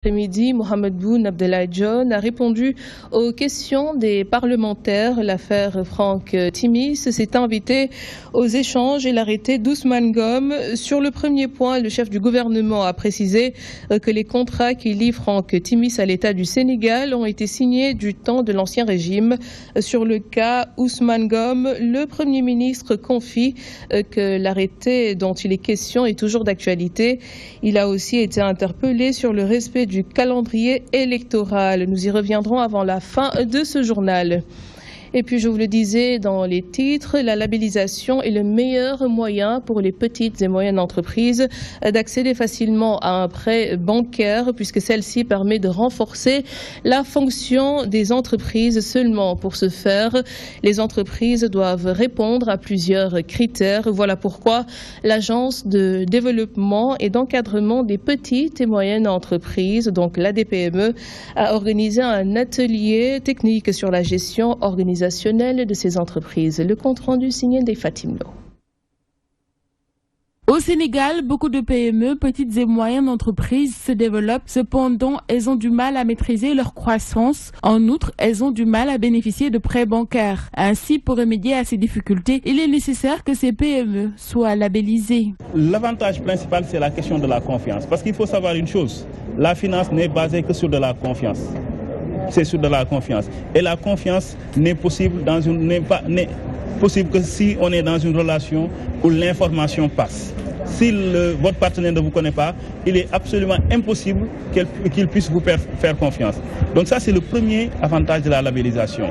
Après-midi, Mohamed Boun Abdallah Dionne a répondu aux questions des parlementaires. L'affaire Franck Timis s'est invitée aux échanges et l'arrêté d'Ousmane Gom. Sur le premier point, le chef du gouvernement a précisé que les contrats qui lient Franck Timis à l'État du Sénégal ont été signés du temps de l'Ancien Régime. Sur le cas Ousmane Gom, le Premier ministre confie que l'arrêté dont il est question est toujours d'actualité. Il a aussi été interpellé sur le respect du calendrier électoral. Nous y reviendrons avant la fin de ce journal. Et puis je vous le disais dans les titres, la labellisation est le meilleur moyen pour les petites et moyennes entreprises d'accéder facilement à un prêt bancaire puisque celle-ci permet de renforcer la fonction des entreprises. Seulement pour ce faire, les entreprises doivent répondre à plusieurs critères. Voilà pourquoi l'Agence de développement et d'encadrement des petites et moyennes entreprises, donc l'ADPME, a organisé un atelier technique sur la gestion organisationnelle de ces entreprises. Le compte-rendu signé des Fatimlo. Au Sénégal, beaucoup de PME, petites et moyennes entreprises, se développent. Cependant, elles ont du mal à maîtriser leur croissance. En outre, elles ont du mal à bénéficier de prêts bancaires. Ainsi, pour remédier à ces difficultés, il est nécessaire que ces PME soient labellisées. L'avantage principal, c'est la question de la confiance. Parce qu'il faut savoir une chose, la finance n'est basée que sur de la confiance. C'est sur de la confiance. Et la confiance n'est possible que si on est dans une relation où l'information passe. Si votre partenaire ne vous connaît pas, il est absolument impossible qu'il puisse vous faire confiance. Donc ça, c'est le premier avantage de la labellisation.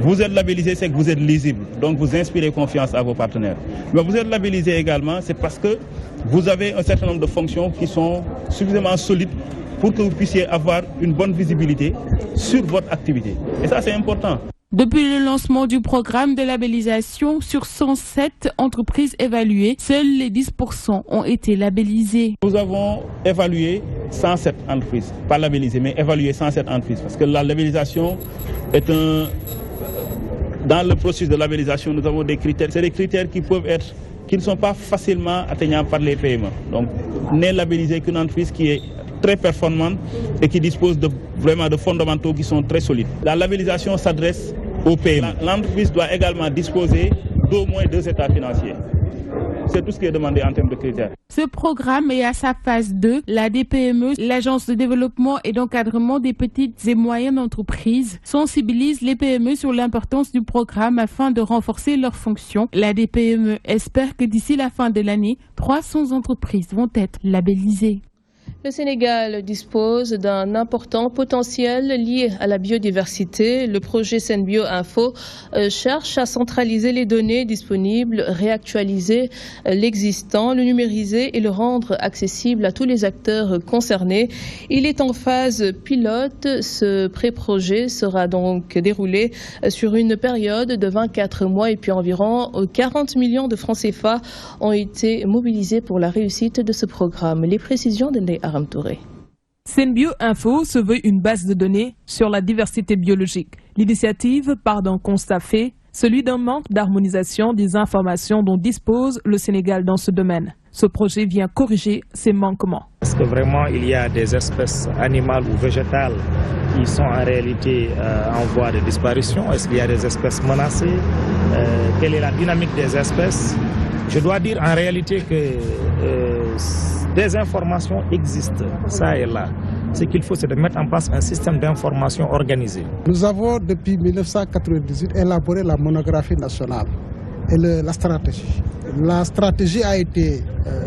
Vous êtes labellisé, c'est que vous êtes lisible. Donc vous inspirez confiance à vos partenaires. Mais vous êtes labellisé également, c'est parce que vous avez un certain nombre de fonctions qui sont suffisamment solides pour que vous puissiez avoir une bonne visibilité sur votre activité. Et ça, c'est important. Depuis le lancement du programme de labellisation, sur 107 entreprises évaluées, seuls les 10% ont été labellisées. Nous avons évalué 107 entreprises, pas labellisées, mais évalué 107 entreprises. Parce que la labellisation est Dans le processus de labellisation, nous avons des critères. C'est des critères qui ne sont pas facilement atteignables par les PME. Donc, n'est labellisé qu'une entreprise qui est très performante et qui dispose vraiment de fondamentaux qui sont très solides. La labellisation s'adresse aux PME. L'entreprise doit également disposer d'au moins 2 états financiers. C'est tout ce qui est demandé en termes de critères. Ce programme est à sa phase 2. La DPME, l'Agence de développement et d'encadrement des petites et moyennes entreprises, sensibilise les PME sur l'importance du programme afin de renforcer leurs fonctions. La DPME espère que d'ici la fin de l'année, 300 entreprises vont être labellisées. Le Sénégal dispose d'un important potentiel lié à la biodiversité. Le projet Senbio Info cherche à centraliser les données disponibles, réactualiser l'existant, le numériser et le rendre accessible à tous les acteurs concernés. Il est en phase pilote. Ce pré-projet sera donc déroulé sur une période de 24 mois et puis environ 40 millions de francs CFA ont été mobilisés pour la réussite de ce programme. Les précisions de Ndeye Aram Touré. Senbio Info se veut une base de données sur la diversité biologique. L'initiative part d'un constat fait, celui d'un manque d'harmonisation des informations dont dispose le Sénégal dans ce domaine. Ce projet vient corriger ces manquements. Est-ce que vraiment il y a des espèces animales ou végétales qui sont en réalité en voie de disparition? Est-ce qu'il y a des espèces menacées? Quelle est la dynamique des espèces? Je dois dire en réalité que des informations existent, ça et là. Ce qu'il faut, c'est de mettre en place un système d'information organisé. Nous avons, depuis 1998, élaboré la monographie nationale et la stratégie. La stratégie a été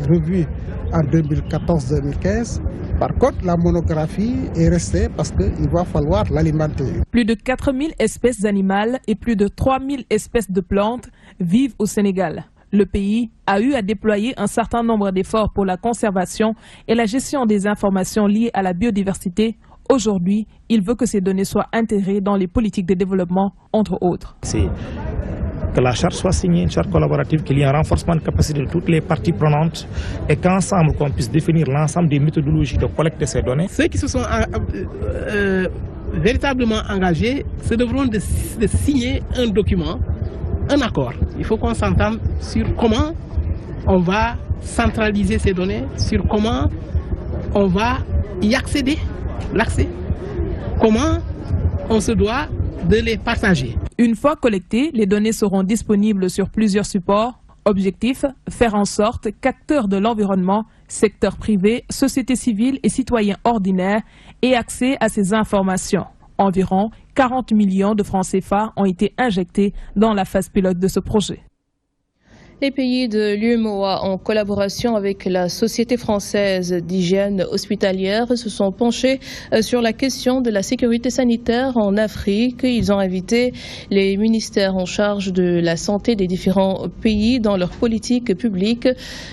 revue en 2014-2015. Par contre, la monographie est restée parce qu'il va falloir l'alimenter. Plus de 4000 espèces animales et plus de 3000 espèces de plantes vivent au Sénégal. Le pays a eu à déployer un certain nombre d'efforts pour la conservation et la gestion des informations liées à la biodiversité. Aujourd'hui, il veut que ces données soient intégrées dans les politiques de développement, entre autres. C'est que la charte soit signée, une charte collaborative, qu'il y ait un renforcement de capacité de toutes les parties prenantes et qu'ensemble, qu'on puisse définir l'ensemble des méthodologies de collecte de ces données. Ceux qui se sont véritablement engagés se devront de signer un document, un accord. Il faut qu'on s'entende sur comment on va centraliser ces données, sur comment on va y accéder l'accès, comment on se doit de les partager. Une fois collectées, les données seront disponibles sur plusieurs supports. Objectif, faire en sorte qu'acteurs de l'environnement, secteur privé, société civile et citoyens ordinaires aient accès à ces informations. Environ 40 millions de francs CFA ont été injectés dans la phase pilote de ce projet. Les pays de l'UEMOA, en collaboration avec la Société française d'hygiène hospitalière, se sont penchés sur la question de la sécurité sanitaire en Afrique. Ils ont invité les ministères en charge de la santé des différents pays dans leur politique publique.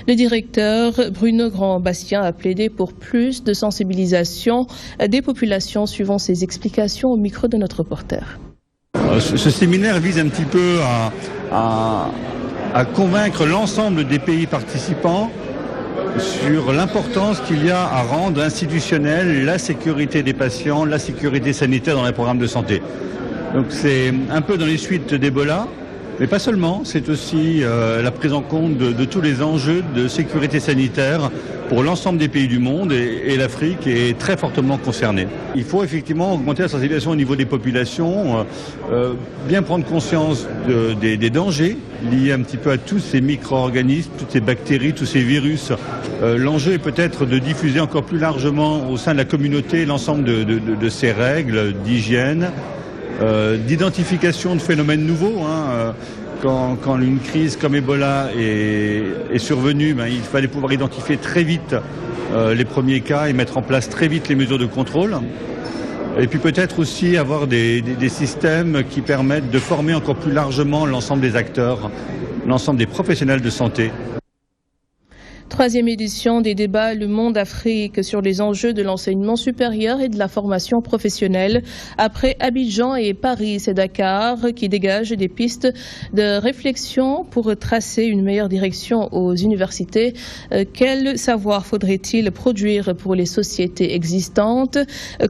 Le directeur Bruno Grand-Bastien a plaidé pour plus de sensibilisation des populations, suivant ses explications au micro de notre reporter. Ce séminaire vise un petit peu à convaincre l'ensemble des pays participants sur l'importance qu'il y a à rendre institutionnelle la sécurité des patients, la sécurité sanitaire dans les programmes de santé. Donc c'est un peu dans les suites d'Ebola, mais pas seulement, c'est aussi la prise en compte de tous les enjeux de sécurité sanitaire pour l'ensemble des pays du monde et l'Afrique est très fortement concernée. Il faut effectivement augmenter la sensibilisation au niveau des populations, bien prendre conscience des dangers liés un petit peu à tous ces micro-organismes, toutes ces bactéries, tous ces virus. L'enjeu est peut-être de diffuser encore plus largement au sein de la communauté l'ensemble de ces règles d'hygiène, d'identification de phénomènes nouveaux. Quand une crise comme Ebola est survenue, il fallait pouvoir identifier très vite les premiers cas et mettre en place très vite les mesures de contrôle. Et puis peut-être aussi avoir des systèmes qui permettent de former encore plus largement l'ensemble des acteurs, l'ensemble des professionnels de santé. Troisième édition des débats Le Monde Afrique sur les enjeux de l'enseignement supérieur et de la formation professionnelle. Après Abidjan et Paris, c'est Dakar qui dégage des pistes de réflexion pour tracer une meilleure direction aux universités. Quel savoir faudrait-il produire pour les sociétés existantes?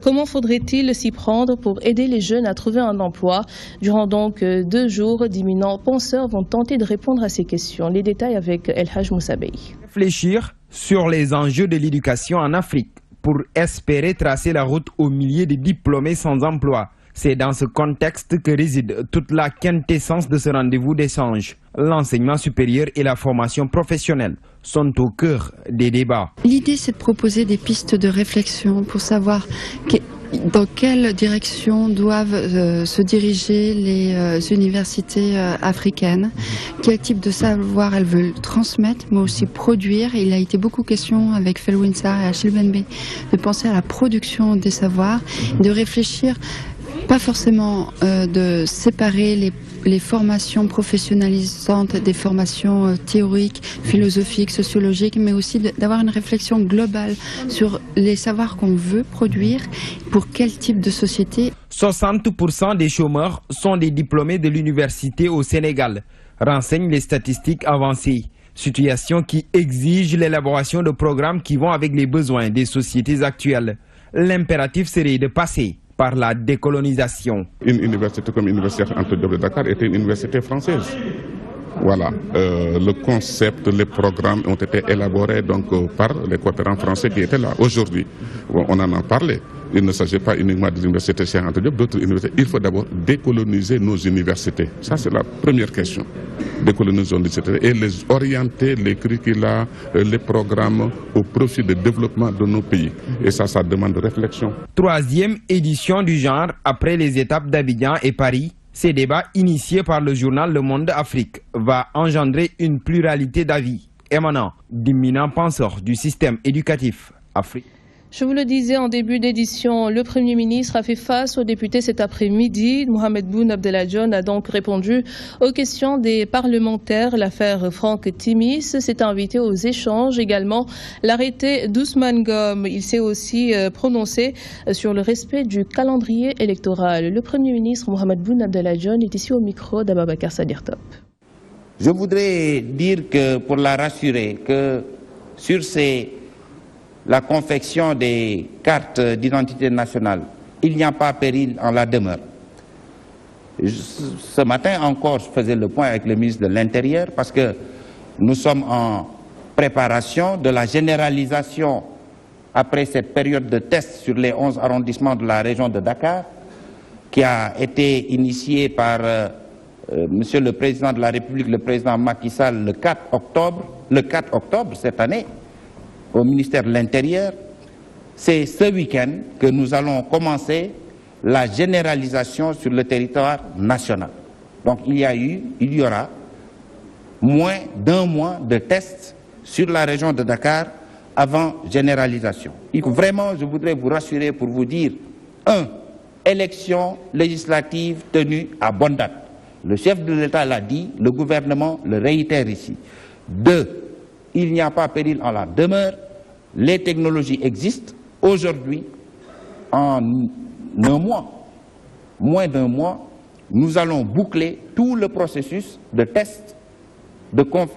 Comment faudrait-il s'y prendre pour aider les jeunes à trouver un emploi? Durant donc 2 jours, d'éminents penseurs vont tenter de répondre à ces questions. Les détails avec El Haj Moussabey. Réfléchir sur les enjeux de l'éducation en Afrique pour espérer tracer la route aux milliers de diplômés sans emploi. C'est dans ce contexte que réside toute la quintessence de ce rendez-vous d'échange. L'enseignement supérieur et la formation professionnelle sont au cœur des débats. L'idée, c'est de proposer des pistes de réflexion pour savoir dans quelle direction doivent se diriger les universités africaines, quel type de savoir elles veulent transmettre, mais aussi produire. Il a été beaucoup question avec Felwine Sarr et Achille Benbe de penser à la production des savoirs, de réfléchir, pas forcément de séparer les formations professionnalisantes des formations théoriques, philosophiques, sociologiques, mais aussi d'avoir une réflexion globale sur les savoirs qu'on veut produire, pour quel type de société. 60% des chômeurs sont des diplômés de l'université au Sénégal, renseignent les statistiques avancées. Situation qui exige l'élaboration de programmes qui vont avec les besoins des sociétés actuelles. L'impératif serait de passer par la décolonisation. Une université comme l'Université Anta Diop de Dakar était une université française. Voilà, le concept, les programmes ont été élaborés donc par les coopérants français qui étaient là. Aujourd'hui, on en a parlé. Il ne s'agit pas uniquement de l'université Cheikh Anta Diop, d'autres universités. Il faut d'abord décoloniser nos universités. Ça, c'est la première question. Décoloniser nos universités et les orienter, les curricula, les programmes au profit du développement de nos pays. Et ça demande réflexion. 3e édition du genre après les étapes d'Abidjan et Paris. Ces débats initiés par le journal Le Monde Afrique va engendrer une pluralité d'avis émanant d'éminents penseurs du système éducatif africain. Je vous le disais en début d'édition, le Premier ministre a fait face aux députés cet après-midi. Mohamed Boun Abdallah Dionne a donc répondu aux questions des parlementaires. L'affaire Franck Timis s'est invité aux échanges. Également, l'arrêté d'Ousmane Ngom. Il s'est aussi prononcé sur le respect du calendrier électoral. Le Premier ministre Mohamed Boun Abdallah Dionne est ici au micro d'Ababakar Sadir Top. Je voudrais dire que, pour la rassurer, que sur la confection des cartes d'identité nationale, il n'y a pas péril en la demeure. Ce matin encore, je faisais le point avec le ministre de l'Intérieur parce que nous sommes en préparation de la généralisation après cette période de test sur les 11 arrondissements de la région de Dakar, qui a été initiée par Monsieur le Président de la République, le Président Macky Sall, le 4 octobre cette année, au ministère de l'Intérieur, c'est ce week-end que nous allons commencer la généralisation sur le territoire national. Donc il y aura moins d'1 mois de tests sur la région de Dakar avant généralisation. Vraiment, je voudrais vous rassurer pour vous dire, 1. Élection législative tenue à bonne date. Le chef de l'État l'a dit, le gouvernement le réitère ici. 2. Il n'y a pas péril en la demeure, les technologies existent. Aujourd'hui, en 1 mois, moins d'1 mois, nous allons boucler tout le processus de test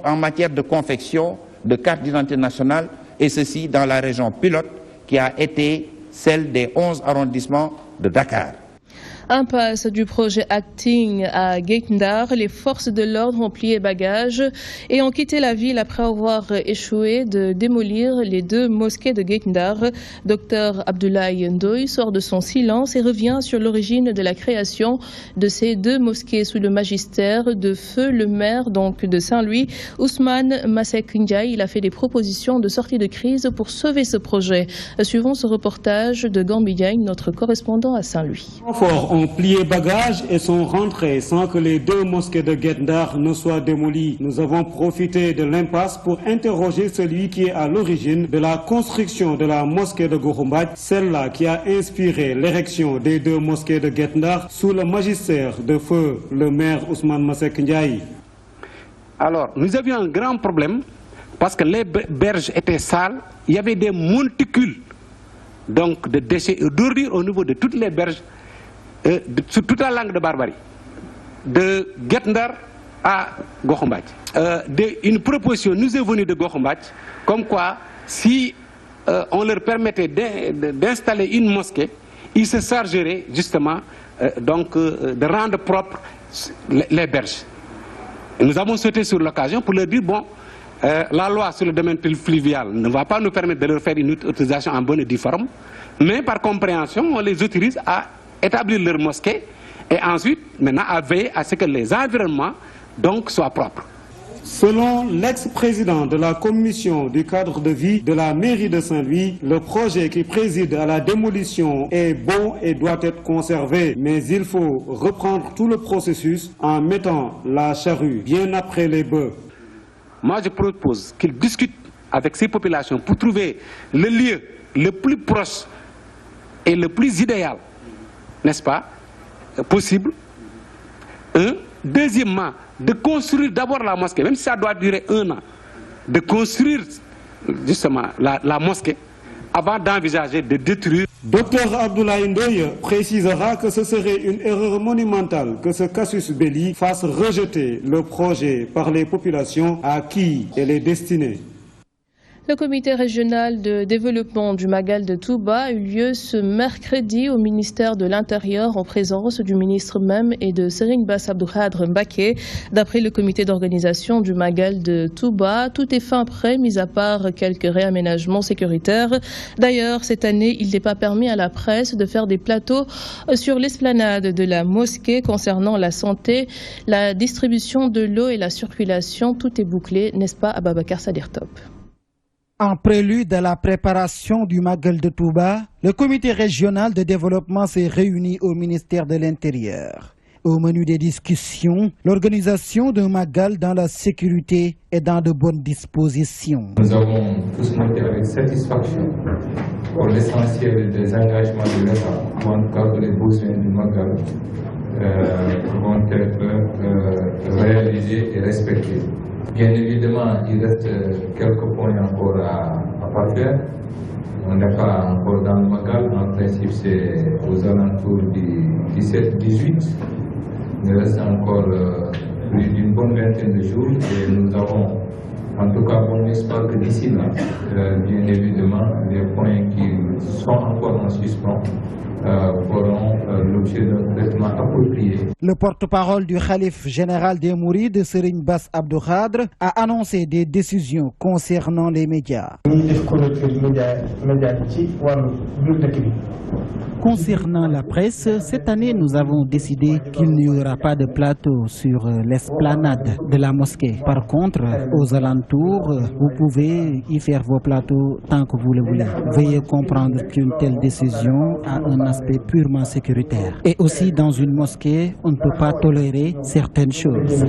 en matière de confection de carte d'identité nationale, et ceci dans la région pilote qui a été celle des 11 arrondissements de Dakar. Impasse du projet Acting à Guet-Ndar, les forces de l'ordre ont plié bagages et ont quitté la ville après avoir échoué de démolir les 2 mosquées de Guet-Ndar. Dr Abdoulaye Ndoye sort de son silence et revient sur l'origine de la création de ces 2 mosquées sous le magistère de feu le maire donc de Saint-Louis, Ousmane Masseck Ndiaye. Il a fait des propositions de sortie de crise pour sauver ce projet. Suivons ce reportage de Gambi Diagne, notre correspondant à Saint-Louis. Ont plié bagages et sont rentrés sans que les 2 mosquées de Guet-Ndar ne soient démolies. Nous avons profité de l'impasse pour interroger celui qui est à l'origine de la construction de la mosquée de Gokhumbath, celle-là qui a inspiré l'érection des 2 mosquées de Guet-Ndar sous le magistère de feu le maire Ousmane Masseck Ndiaye. Alors, nous avions un grand problème parce que les berges étaient sales, il y avait des monticules donc de déchets et d'ordures au niveau de toutes les berges. Sur toute la langue de Barbarie, de Guet-Ndar à Gokhumbath. Une proposition nous est venue de Gokhumbath, comme quoi, si on leur permettait d'installer une mosquée, ils se chargeraient justement de rendre propres les berges. Et nous avons sauté sur l'occasion pour leur dire, bon, la loi sur le domaine fluvial ne va pas nous permettre de leur faire une autorisation en bonne et due forme, mais par compréhension, on les autorise à établir leur mosquée et ensuite maintenant à veiller à ce que les environnements donc soient propres. Selon l'ex-président de la commission du cadre de vie de la mairie de Saint-Louis, le projet qui préside à la démolition est bon et doit être conservé, mais il faut reprendre tout le processus en mettant la charrue bien après les bœufs. Moi je propose qu'ils discutent avec ces populations pour trouver le lieu le plus proche et le plus idéal, n'est-ce pas, possible. Deuxièmement, de construire d'abord la mosquée, même si ça doit durer 1 an, de construire justement la mosquée avant d'envisager de détruire. Dr Abdoulaye Ndoye précisera que ce serait une erreur monumentale que ce casus belli fasse rejeter le projet par les populations à qui elle est destinée. Le comité régional de développement du Magal de Touba a eu lieu ce mercredi au ministère de l'Intérieur en présence du ministre même et de Serigne Bass Abdou Khadre Mbacké. D'après le comité d'organisation du Magal de Touba, tout est fin prêt, mis à part quelques réaménagements sécuritaires. D'ailleurs, cette année, il n'est pas permis à la presse de faire des plateaux sur l'esplanade de la mosquée concernant la santé, la distribution de l'eau et la circulation. Tout est bouclé, n'est-ce pas, Ababakar Sadir Top? En prélude à la préparation du Magal de Touba, le comité régional de développement s'est réuni au ministère de l'Intérieur. Au menu des discussions, l'organisation d'un Magal dans la sécurité et dans de bonnes dispositions. Nous avons tous noté avec satisfaction pour l'essentiel des engagements de l'État, en tout cas que les besoins du Magal vont être réalisés et respectés. Bien évidemment, il reste quelques points encore à parfaire. On n'est pas encore dans le Magal. En principe, c'est aux alentours du 17-18. Il reste encore plus d'une bonne vingtaine de jours et nous avons en tout cas bon espoir que d'ici là, bien évidemment, les points qui sont encore en suspens pourront l'objet d'un traitement approprié. Le porte-parole du Khalife général des Mourides, Serigne Bass Abdou Khadre, a annoncé des décisions concernant les médias. Concernant la presse, cette année, nous avons décidé qu'il n'y aura pas de plateau sur l'esplanade de la mosquée. Par contre, aux alentours, vous pouvez y faire vos plateaux tant que vous le voulez. Veuillez comprendre qu'une telle décision a un aspect purement sécuritaire. Et aussi, dans une mosquée, on ne peut pas tolérer certaines choses.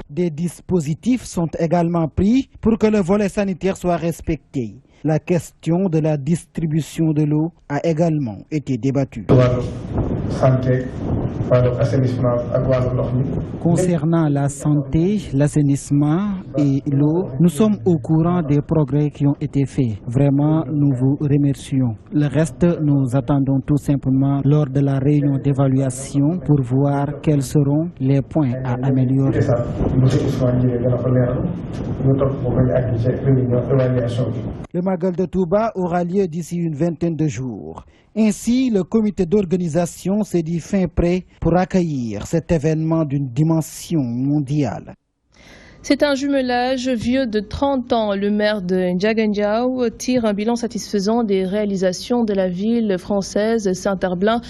Des dispositifs sont également pris pour que le volet sanitaire soit respecté. La question de la distribution de l'eau a également été débattue. Concernant la santé, l'assainissement et l'eau, nous sommes au courant des progrès qui ont été faits. Vraiment, nous vous remercions. Le reste, nous attendons tout simplement lors de la réunion d'évaluation pour voir quels seront les points à améliorer. Le Magal de Touba aura lieu d'ici une vingtaine de jours. Ainsi, le comité d'organisation s'est dit fin prêt pour accueillir cet événement d'une dimension mondiale. C'est un jumelage vieux de 30 ans. Le maire de Ndiaganiao tire un bilan satisfaisant des réalisations de la ville française Saint-Herblain.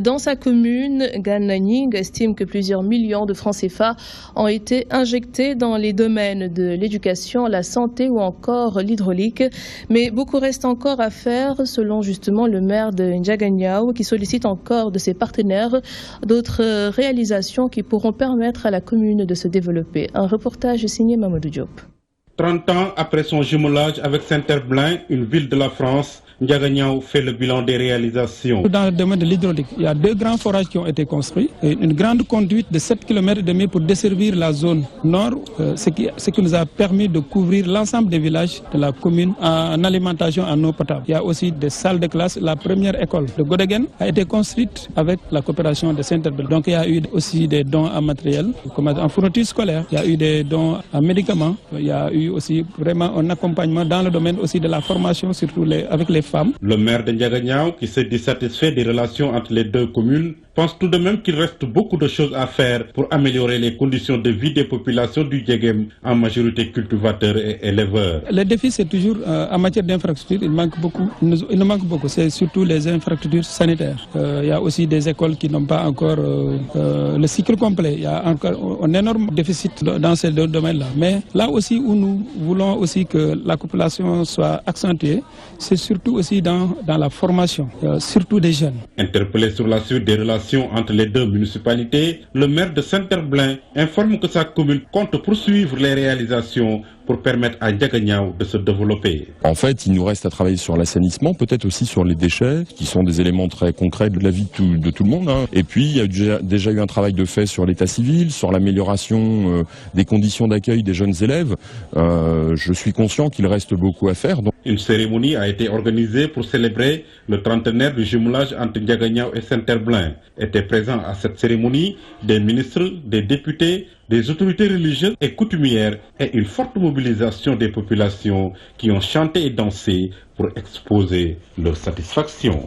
Dans sa commune, Gananing estime que plusieurs millions de francs CFA ont été injectés dans les domaines de l'éducation, la santé ou encore l'hydraulique. Mais beaucoup reste encore à faire, selon justement le maire de Ndiaganiao, qui sollicite encore de ses partenaires d'autres réalisations qui pourront permettre à la commune de se développer. Un reportage signé Mamadou Diop. 30 ans après son jumelage avec Saint-Herblain, une ville de la France, Ndiaganiao fait le bilan des réalisations. Dans le domaine de l'hydraulique, il y a 2 grands forages qui ont été construits et une grande conduite de 7,5 km pour desservir la zone nord, ce qui nous a permis de couvrir l'ensemble des villages de la commune en alimentation en eau potable. Il y a aussi des salles de classe. La première école de Godegen a été construite avec la coopération de Saint-Herblain. Donc il y a eu aussi des dons en matériel, comme en fourniture scolaire. Il y a eu des dons en médicaments. Il y a eu aussi vraiment un accompagnement dans le domaine aussi de la formation, surtout avec les femmes. Le maire de Ndiaganiao, qui s'est dissatisfait des relations entre les 2 communes, pense tout de même qu'il reste beaucoup de choses à faire pour améliorer les conditions de vie des populations du Djegem, en majorité cultivateurs et éleveurs. Le défi, c'est toujours en matière d'infrastructures, il manque beaucoup. Il nous manque beaucoup, c'est surtout les infrastructures sanitaires. Il y a aussi des écoles qui n'ont pas encore le cycle complet. Il y a encore un énorme déficit dans ces 2 domaines-là. Mais là aussi où nous voulons aussi que la population soit accentuée, c'est surtout aussi dans la formation, surtout des jeunes. Interpellé sur la suite des relations entre les 2 municipalités, le maire de Saint-Herblain informe que sa commune compte poursuivre les réalisations pour permettre à Ndiaganiao de se développer. En fait, il nous reste à travailler sur l'assainissement, peut-être aussi sur les déchets, qui sont des éléments très concrets de la vie de tout le monde. Et puis, il y a déjà eu un travail de fait sur l'état civil, sur l'amélioration des conditions d'accueil des jeunes élèves. Je suis conscient qu'il reste beaucoup à faire. Une cérémonie a été organisée pour célébrer le trentenaire du jumelage entre Ndiaganiao et Saint-Herblain. Étaient présents à cette cérémonie des ministres, des députés, des autorités religieuses et coutumières et une forte mobilisation des populations qui ont chanté et dansé pour exposer leur satisfaction.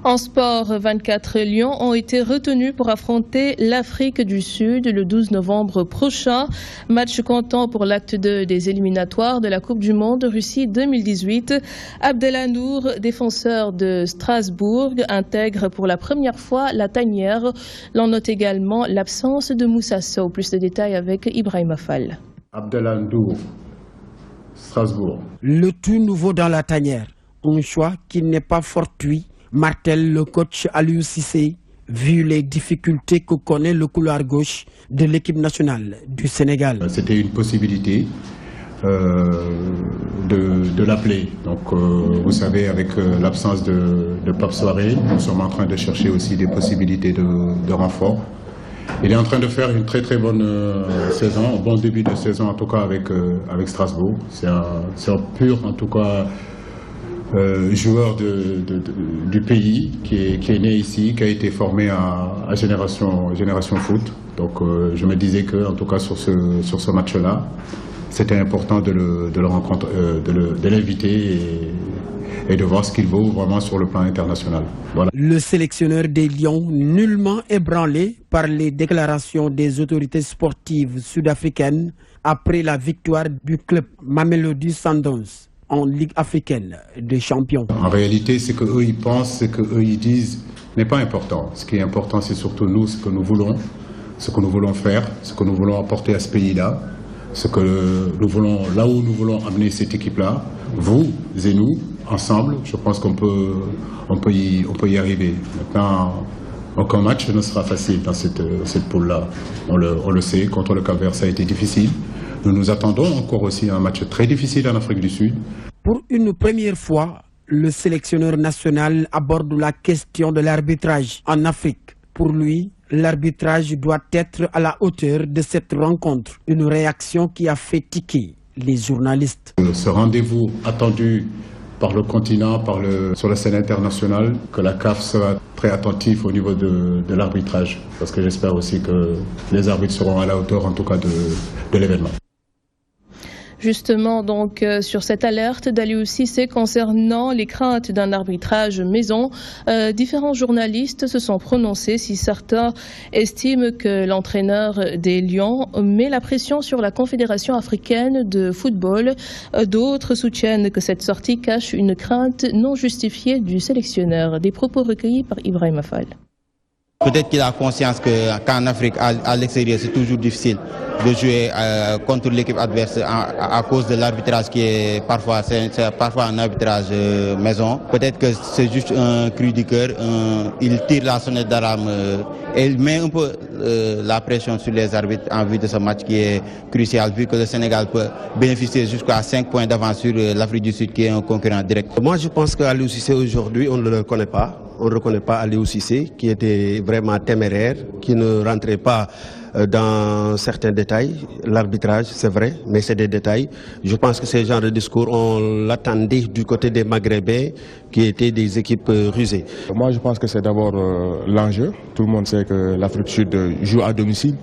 En sport, 24 lions ont été retenus pour affronter l'Afrique du Sud le 12 novembre prochain. Match comptant pour l'acte 2 des éliminatoires de la Coupe du Monde Russie 2018. Abdelanour, défenseur de Strasbourg, intègre pour la première fois la tanière. L'on note également l'absence de Moussa Sow. Plus de détails avec Ibrahim Afal. Abdelanour, Strasbourg. Le tout nouveau dans la tanière. Un choix qui n'est pas fortuit, martèle le coach Aliou Cissé, vu les difficultés que connaît le couloir gauche de l'équipe nationale du Sénégal. C'était une possibilité de l'appeler. Donc vous savez, avec l'absence de Pape Soiré, nous sommes en train de chercher aussi des possibilités de renfort. Il est en train de faire une très très bonne saison, un bon début de saison en tout cas avec Strasbourg. C'est un pur en tout cas joueur du pays qui est né ici, qui a été formé à Génération Foot. Donc je me disais que en tout cas sur ce match-là, c'était important de le rencontrer, de l'inviter et de voir ce qu'il vaut vraiment sur le plan international. Voilà. Le sélectionneur des Lions, nullement ébranlé par les déclarations des autorités sportives sud-africaines après la victoire du club Mamelodi Sundowns en Ligue africaine des champions. En réalité, ce qu'eux ils pensent, ce qu'eux ils disent n'est pas important. Ce qui est important, c'est surtout nous, ce que nous voulons faire, ce que nous voulons apporter à ce pays-là, ce que nous voulons, là où nous voulons amener cette équipe-là, vous et nous, ensemble, je pense qu'on peut y arriver. Maintenant, aucun match ne sera facile dans cette poule-là. On le sait, contre le Cap-Vert, ça a été difficile. Nous nous attendons encore aussi à un match très difficile en Afrique du Sud. Pour une première fois, le sélectionneur national aborde la question de l'arbitrage en Afrique. Pour lui, l'arbitrage doit être à la hauteur de cette rencontre. Une réaction qui a fait tiquer les journalistes. Ce rendez-vous attendu par le continent, sur la scène internationale, que la CAF sera très attentive au niveau de l'arbitrage. Parce que j'espère aussi que les arbitres seront à la hauteur, en tout cas, de l'événement. Justement, donc, sur cette alerte d'Aliou Cissé concernant les craintes d'un arbitrage maison, différents journalistes se sont prononcés. Si certains estiment que l'entraîneur des Lions met la pression sur la Confédération africaine de football, d'autres soutiennent que cette sortie cache une crainte non justifiée du sélectionneur. Des propos recueillis par Ibrahim Fall. Peut-être qu'il a conscience qu'en Afrique, à l'extérieur, c'est toujours difficile de jouer contre l'équipe adverse à cause de l'arbitrage qui est parfois un arbitrage maison. Peut-être que c'est juste un cri du cœur, il tire la sonnette d'alarme et il met un peu la pression sur les arbitres en vue de ce match qui est crucial, vu que le Sénégal peut bénéficier jusqu'à 5 points d'avance sur l'Afrique du Sud qui est un concurrent direct. Moi je pense qu'Aliou Cissé aujourd'hui, on ne le reconnaît pas. On ne reconnaît pas Aliou Cissé, qui était vraiment téméraire, qui ne rentrait pas dans certains détails. L'arbitrage, c'est vrai, mais c'est des détails. Je pense que ce genre de discours, on l'attendait du côté des Maghrébins, qui étaient des équipes rusées. Moi, je pense que c'est d'abord l'enjeu. Tout le monde sait que l'Afrique du Sud joue à domicile.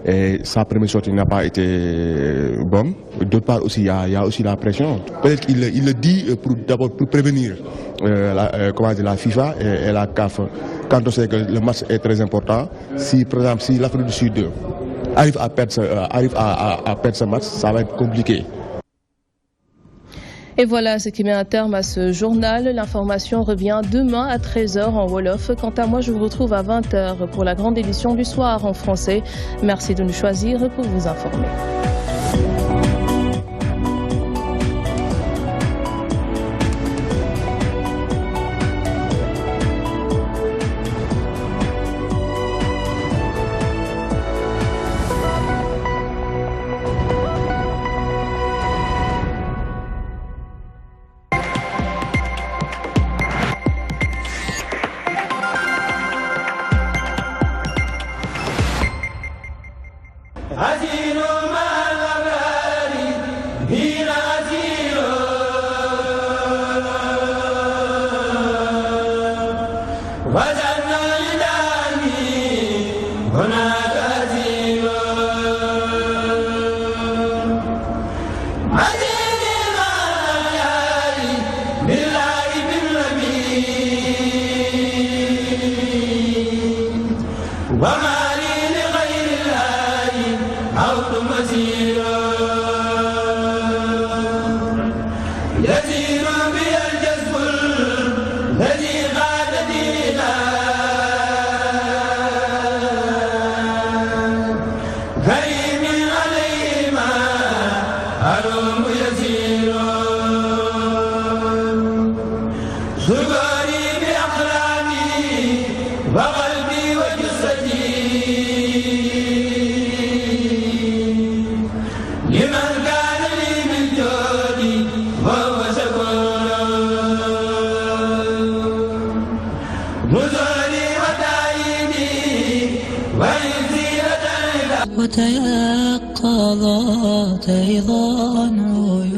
Et sa première sortie n'a pas été bonne. D'autre part aussi, il y a aussi la pression. Peut-être qu'il le dit d'abord pour prévenir la FIFA et la CAF. Quand on sait que le match est très important, si par exemple si l'Afrique du Sud arrive à perdre ce match, ça va être compliqué. Et voilà ce qui met un terme à ce journal. L'information revient demain à 13h en Wolof. Quant à moi, je vous retrouve à 20h pour la grande édition du soir en français. Merci de nous choisir pour vous informer.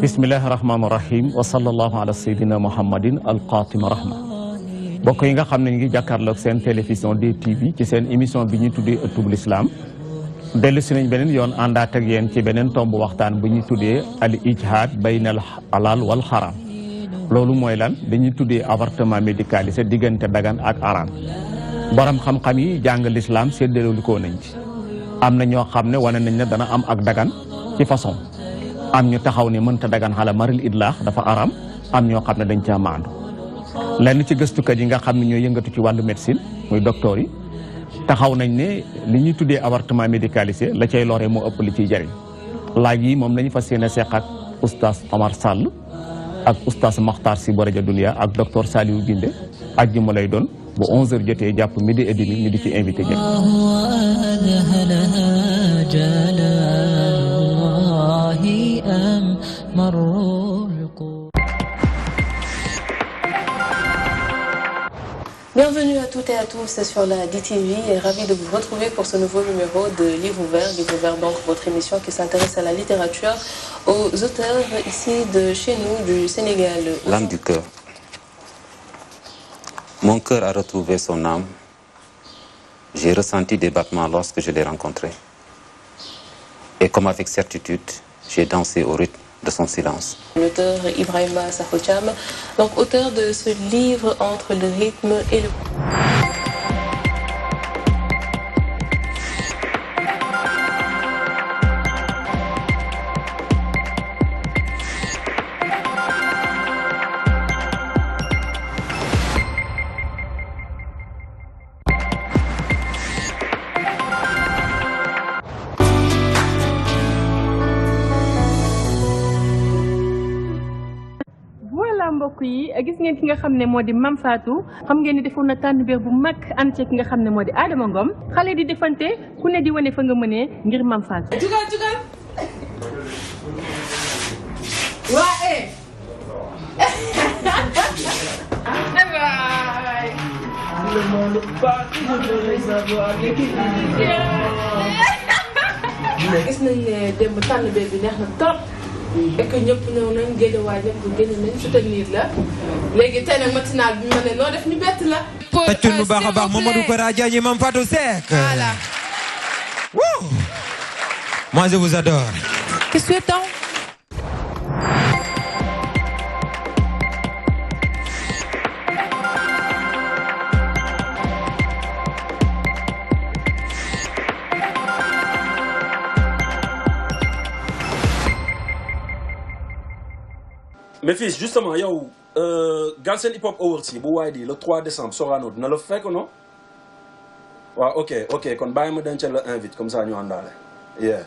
Bismillahirrahmanirrahim wa sallallahu ala sayyidina Muhammadin al-Qatim rahma. Bokk yi nga xam ne ngi jàkkaarloog seen télévision DTV ci seen émission bi ñu tuddee ëttub l'islam dellu si nañ beneen yoon àndaat ak yéen ci beneen tomb waxtaan bu ñuy tuddee al ijhaad baynal halal wal xaram loolu mooy lan dañuy tuddee avortement médicalisé diggante dagan ak araam borom xam-xam yi jàng l'islam séddaleelu ko nañ ci am na ñoo xam ne wane nañ ne dana am ak dagan ci façon am ñu taxaw ne mënta dagan xala maril idlaax dafa araam am ñoo xam ne dañ caa maandu lenn ci gëstukat yi nga xam ne ñoo yëngatu ci wàllu médecine muy docteur yi taxaw nañ ne li ñuy tuddee avortement médicalisé la cay lore moo ëpp li ciy jariñ laaj yi moom la ñu fas yéene seq ak oustaz Omar Sall ak oustaz Makhtar Sy bu rajo Dunia ak docteur Saliou Guindé àjjuma lay doon bu 11h jotee jàpp midi et demi ñu di ci invité ñëpp. Bienvenue à toutes et à tous sur la DTV et ravi de vous retrouver pour ce nouveau numéro de Livre ouvert. Livre ouvert, donc votre émission qui s'intéresse à la littérature, aux auteurs ici de chez nous, du Sénégal. L'âme du cœur. Mon cœur a retrouvé son âme. J'ai ressenti des battements lorsque je l'ai rencontré. Et comme avec certitude, j'ai dansé au rythme de son silence. L'auteur Ibrahima Sakho Thiam, donc auteur de ce livre Entre le rythme et le... mbokk yi gis ngeen ki nga xam ne moo di Mame Fatou xam ngeen ni defoon na tànnbéer bu mag ànd ci ki nga xam ne moo di Adama Ngom xale di defante ku ne di wane fa nga mënee ngir Mame Fatou. jugal jugal waa gis nañ ne démb tànnbéer bi neex na trop. et que ñëpp ñëw nañ Guédiawaye ñëpp génn nañ soutenir la léegi tey nag matinal bi ma ne noo def ñu bett la. tàccul bu baax a baax Mamadou Kara Diagne Mame Fatou Seck. Voilà. Wouh. Moi je vous adore. Qu'est-ce que tu attends? Mais fils, justement, yow Galsen Hip Hop Awards yi bu waay di le 3 décembre Sorano dina la fekk non waaw ok kon bàyyi ma dencal la invite comme ça ñu àndaale yeah